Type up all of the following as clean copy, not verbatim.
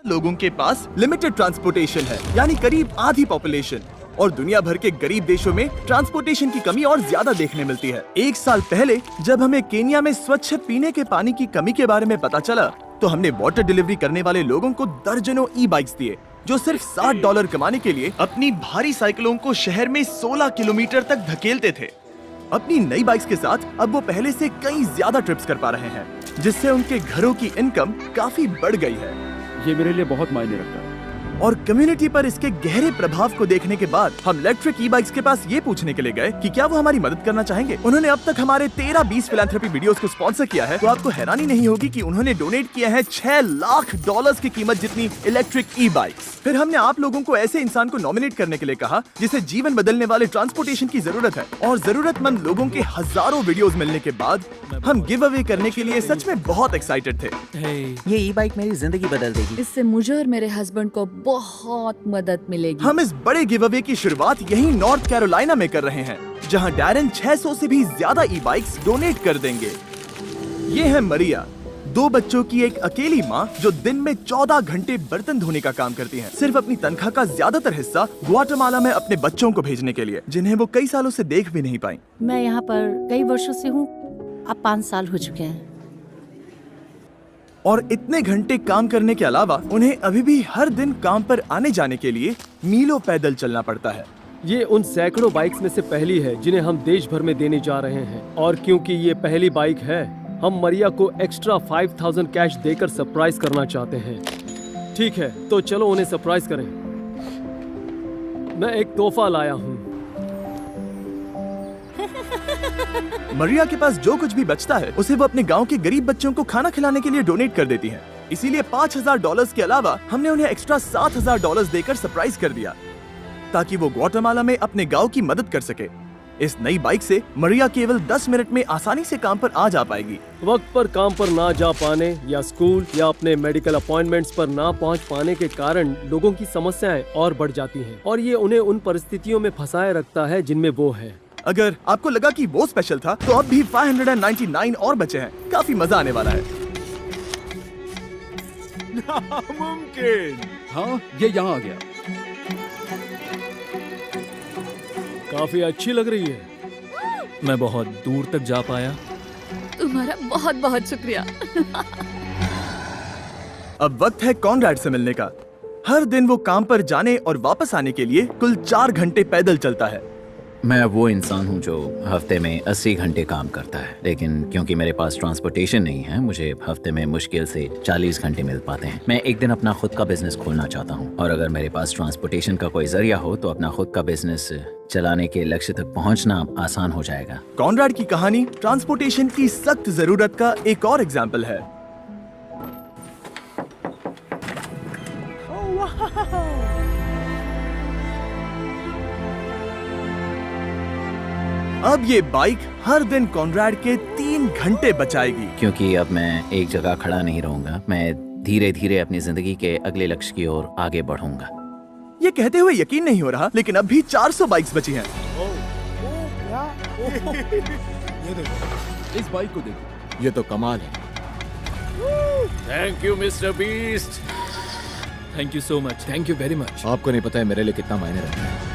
लोगों के पास limited transportation है, यानी करीब आधी पॉपुलेशन, और दुनिया भर के गरीब देशों में ट्रांसपोर्टेशन की कमी और ज्यादा देखने मिलती है। एक साल पहले जब हमें केन्या में स्वच्छ पीने के पानी की कमी के बारे में पता चला, तो हमने वाटर डिलीवरी करने वाले लोगों को दर्जनों ई बाइक्स दिए, जो सिर्फ $60 कमाने के लिए अपनी भारी साइकिलों को शहर में 16 किलोमीटर तक धकेलते थे। अपनी नई बाइक्स के साथ अब वो पहले से कई ज्यादा ट्रिप्स कर पा रहे हैं, जिससे उनके घरों की इनकम काफी बढ़ गई है। ये मेरे लिए बहुत मायने रखता है। और कम्युनिटी पर इसके गहरे प्रभाव को देखने के बाद हम इलेक्ट्रिक ई बाइक्स के पास ये पूछने के लिए गए कि क्या वो हमारी मदद करना चाहेंगे। उन्होंने अब तक हमारे 13-20 फिलैंथ्रोपी वीडियोस को स्पॉन्सर किया है, तो आपको हैरानी नहीं होगी कि उन्होंने डोनेट किया है $6 लाख की कीमत जितनी इलेक्ट्रिक ई बाइक्स। फिर हमने आप लोगों को ऐसे इंसान को नॉमिनेट करने के लिए कहा जिसे जीवन बदलने वाले ट्रांसपोर्टेशन की जरूरत है, और जरूरतमंद लोगों के हजारों वीडियोस मिलने के बाद हम गिव अवे करने के लिए सच में बहुत एक्साइटेड थे। ये ई बाइक मेरी जिंदगी बदल देगी। इससे मुझे और मेरे हस्बैंड को बहुत मदद मिलेगी। हम इस बड़े गिव अवे की शुरुआत यहीं नॉर्थ कैरोलिना में कर रहे हैं, जहां डैरन 600 से भी ज्यादा ई बाइक्स डोनेट कर देंगे। ये है मरिया, 2 बच्चों की एक अकेली माँ जो दिन में 14 घंटे बर्तन धोने का काम करती है, सिर्फ अपनी तनख्वाह का ज्यादातर हिस्सा ग्वाटेमाला में अपने बच्चों को भेजने के लिए, जिन्हें वो कई सालों से देख भी नहीं पाई। मैं यहाँ पर कई वर्षों से हूँ, अब 5 साल हो चुके हैं। और इतने घंटे काम करने के अलावा उन्हें अभी भी हर दिन काम पर आने जाने के लिए मीलों पैदल चलना पड़ता है। ये उन सैकड़ों बाइक्स में से पहली है जिन्हें हम देश भर में देने जा रहे हैं, और क्योंकि ये पहली बाइक है, हम मरिया को एक्स्ट्रा 5000 कैश देकर सरप्राइज करना चाहते हैं। ठीक है, तो चलो उन्हें सरप्राइज करें। मैं एक तोहफा लाया हूँ। मरिया के पास जो कुछ भी बचता है उसे वो अपने गांव के गरीब बच्चों को खाना खिलाने के लिए डोनेट कर देती है। इसीलिए $5000 के अलावा हमने उन्हें एक्स्ट्रा $7000 देकर सरप्राइज कर दिया, ताकि वो ग्वाटेमाला में अपने गांव की मदद कर सके। इस नई बाइक से मरिया केवल 10 मिनट में आसानी से काम पर आ जा पाएगी। वक्त पर काम पर ना जा पाने या स्कूल या अपने मेडिकल अपॉइंटमेंट्स पर ना पहुंच पाने के कारण लोगों की समस्याएं और बढ़ जाती हैं, और ये उन्हें उन परिस्थितियों में फंसाए रखता है जिनमें वो है। अगर आपको लगा कि वो स्पेशल था, तो अब भी 599 और बचे हैं। काफी मजा आने वाला है। नामुमकिन। हाँ, ये यहाँ आ गया। काफी अच्छी लग रही है। मैं बहुत दूर तक जा पाया। तुम्हारा बहुत बहुत शुक्रिया। अब वक्त है कॉनरैड से मिलने का। हर दिन वो काम पर जाने और वापस आने के लिए कुल 4 घंटे पैदल चलता है। मैं वो इंसान हूँ जो हफ्ते में 80 घंटे काम करता है, लेकिन क्योंकि मेरे पास ट्रांसपोर्टेशन नहीं है, मुझे हफ्ते में मुश्किल से 40 घंटे मिल पाते हैं। मैं एक दिन अपना खुद का बिजनेस खोलना चाहता हूँ, और अगर मेरे पास ट्रांसपोर्टेशन का कोई जरिया हो तो अपना खुद का बिजनेस चलाने के लक्ष्य तक पहुँचना आसान हो जाएगा। कॉनरैड की कहानी ट्रांसपोर्टेशन की सख्त जरूरत का एक और एग्जाम्पल है। अब ये बाइक हर दिन कॉनरैड के 3 घंटे बचाएगी। क्योंकि अब मैं एक जगह खड़ा नहीं रहूंगा, मैं धीरे धीरे अपनी जिंदगी के अगले लक्ष्य की ओर आगे बढ़ूंगा। ये कहते हुए यकीन नहीं हो रहा, लेकिन अब भी 400 बाइक्स बची हैं। ये देखो, इस बाइक को देखो, ये तो कमाल है। Thank you Mister Beast. Thank you so much. Thank you very much. आपको नहीं पता है मेरे लिए कितना मायने रखता है।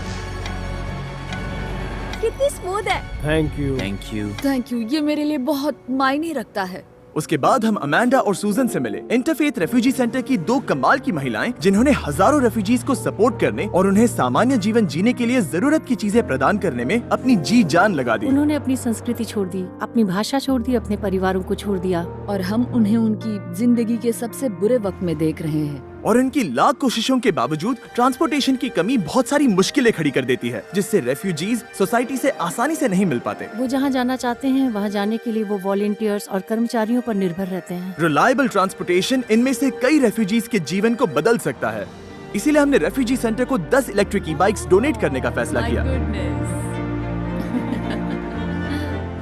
कितनी स्मूथ है। Thank you. Thank you. Thank you, ये मेरे लिए बहुत मायने रखता है। उसके बाद हम अमांडा और सूजन से मिले, इंटरफेथ रेफ्यूजी सेंटर की 2 कमाल की महिलाएं, जिन्होंने हजारों रेफ्यूजीज को सपोर्ट करने और उन्हें सामान्य जीवन जीने के लिए जरूरत की चीजें प्रदान करने में अपनी जी जान लगा दी। उन्होंने अपनी संस्कृति छोड़ दी, अपनी भाषा छोड़ दी, अपने परिवारों को छोड़ दिया, और हम उन्हें उनकी जिंदगी के सबसे बुरे वक्त में देख रहे हैं। और इनकी लाख कोशिशों के बावजूद ट्रांसपोर्टेशन की कमी बहुत सारी मुश्किलें खड़ी कर देती है, जिससे रेफ्यूजीज सोसाइटी से आसानी से नहीं मिल पाते। वो जहाँ जाना चाहते हैं वहाँ जाने के लिए वो वॉलंटियर्स और कर्मचारियों पर निर्भर रहते हैं। रिलायबल ट्रांसपोर्टेशन इनमें से कई रेफ्यूजीज के जीवन को बदल सकता है। इसीलिए हमने रेफ्यूजी सेंटर को 10 इलेक्ट्रिक ई बाइक्स डोनेट करने का फैसला किया।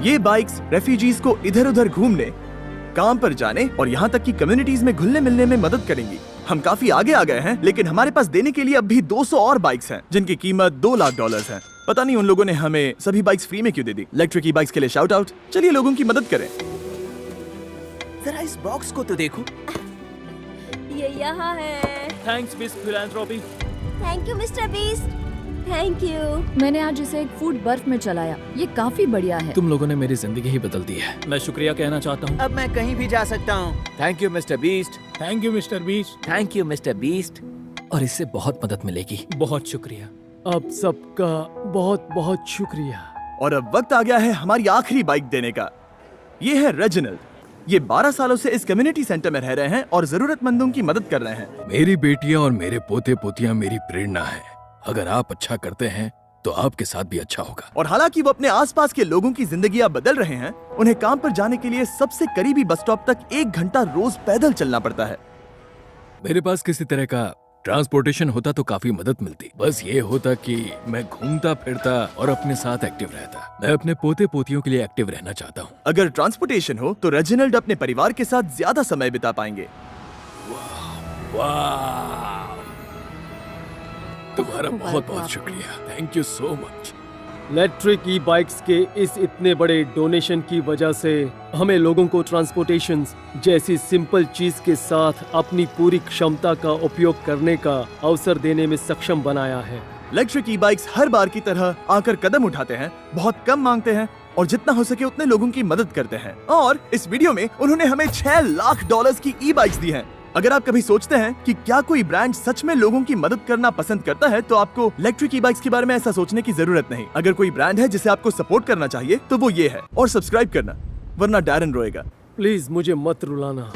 ये बाइक्स रेफ्यूजीज को इधर उधर घूमने, काम पर जाने और यहाँ तक कि कम्युनिटीज में घुलने मिलने में मदद करेंगी। हम काफी आगे आ गए हैं, लेकिन हमारे पास देने के लिए अब भी 200 और बाइक्स हैं, जिनकी कीमत $2 लाख है। पता नहीं उन लोगों ने हमें सभी बाइक्स फ्री में क्यों दे दी। इलेक्ट्रिक ई बाइक्स के लिए शाउट आउट। चलिए लोगों की मदद करें। जरा इस बॉक्स को तो देखो। ये यहाँ है। Thanks Beast Philanthropy. Thank you Mister Beast. Thank you. मैंने आज इसे एक फूड बर्फ में चलाया, ये काफी बढ़िया है। तुम लोगों ने मेरी जिंदगी ही बदल दी है। मैं शुक्रिया कहना चाहता हूँ। अब मैं कहीं भी जा सकता हूँ। Thank you Mister Beast. Thank you Mister Beast. Thank you Mister beast. और इससे बहुत मदद मिलेगी। बहुत शुक्रिया। अब सबका बहुत बहुत शुक्रिया। और अब वक्त आ गया है हमारी आखिरी बाइक देने का। ये है रेजिनल्ड। ये 12 सालों से इस कम्युनिटी सेंटर में रह रहे हैं और जरूरतमंदों की मदद कर रहे हैं। मेरी बेटियां और मेरे पोते पोतियां मेरी प्रेरणा है। अगर आप अच्छा करते हैं तो आपके साथ भी अच्छा होगा। और हालांकि वो अपने आसपास के लोगों की जिंदगियां बदल रहे हैं, उन्हें काम पर जाने के लिए सबसे करीबी बस स्टॉप तक 1 घंटा रोज पैदल चलना पड़ता है। मेरे पास किसी तरह का ट्रांसपोर्टेशन होता तो काफी मदद मिलती। बस ये होता कि मैं घूमता फिरता और अपने साथ एक्टिव रहता। मैं अपने पोते पोतियों के लिए एक्टिव रहना चाहता हूँ। अगर ट्रांसपोर्टेशन हो तो रेजिनल्ड अपने परिवार के साथ ज्यादा समय बिता पाएंगे। वाह, तुम्हारा बहुत बहुत शुक्रिया। Thank you so much. Electric E bikes के इस इतने बड़े डोनेशन की वजह से हमें लोगों को ट्रांसपोर्टेशन जैसी सिंपल चीज के साथ अपनी पूरी क्षमता का उपयोग करने का अवसर देने में सक्षम बनाया है। इलेक्ट्रिक ई बाइक्स हर बार की तरह आकर कदम उठाते हैं, बहुत कम मांगते हैं और जितना हो सके उतने लोगों की मदद करते हैं। और इस वीडियो में उन्होंने हमें $6 लाख की ई बाइक्स दी हैं। अगर आप कभी सोचते हैं कि क्या कोई ब्रांड सच में लोगों की मदद करना पसंद करता है, तो आपको इलेक्ट्रिक ई बाइक्स के बारे में ऐसा सोचने की जरूरत नहीं। अगर कोई ब्रांड है जिसे आपको सपोर्ट करना चाहिए तो वो ये है। और सब्सक्राइब करना, वरना डैरन रोएगा। प्लीज मुझे मत रुलाना।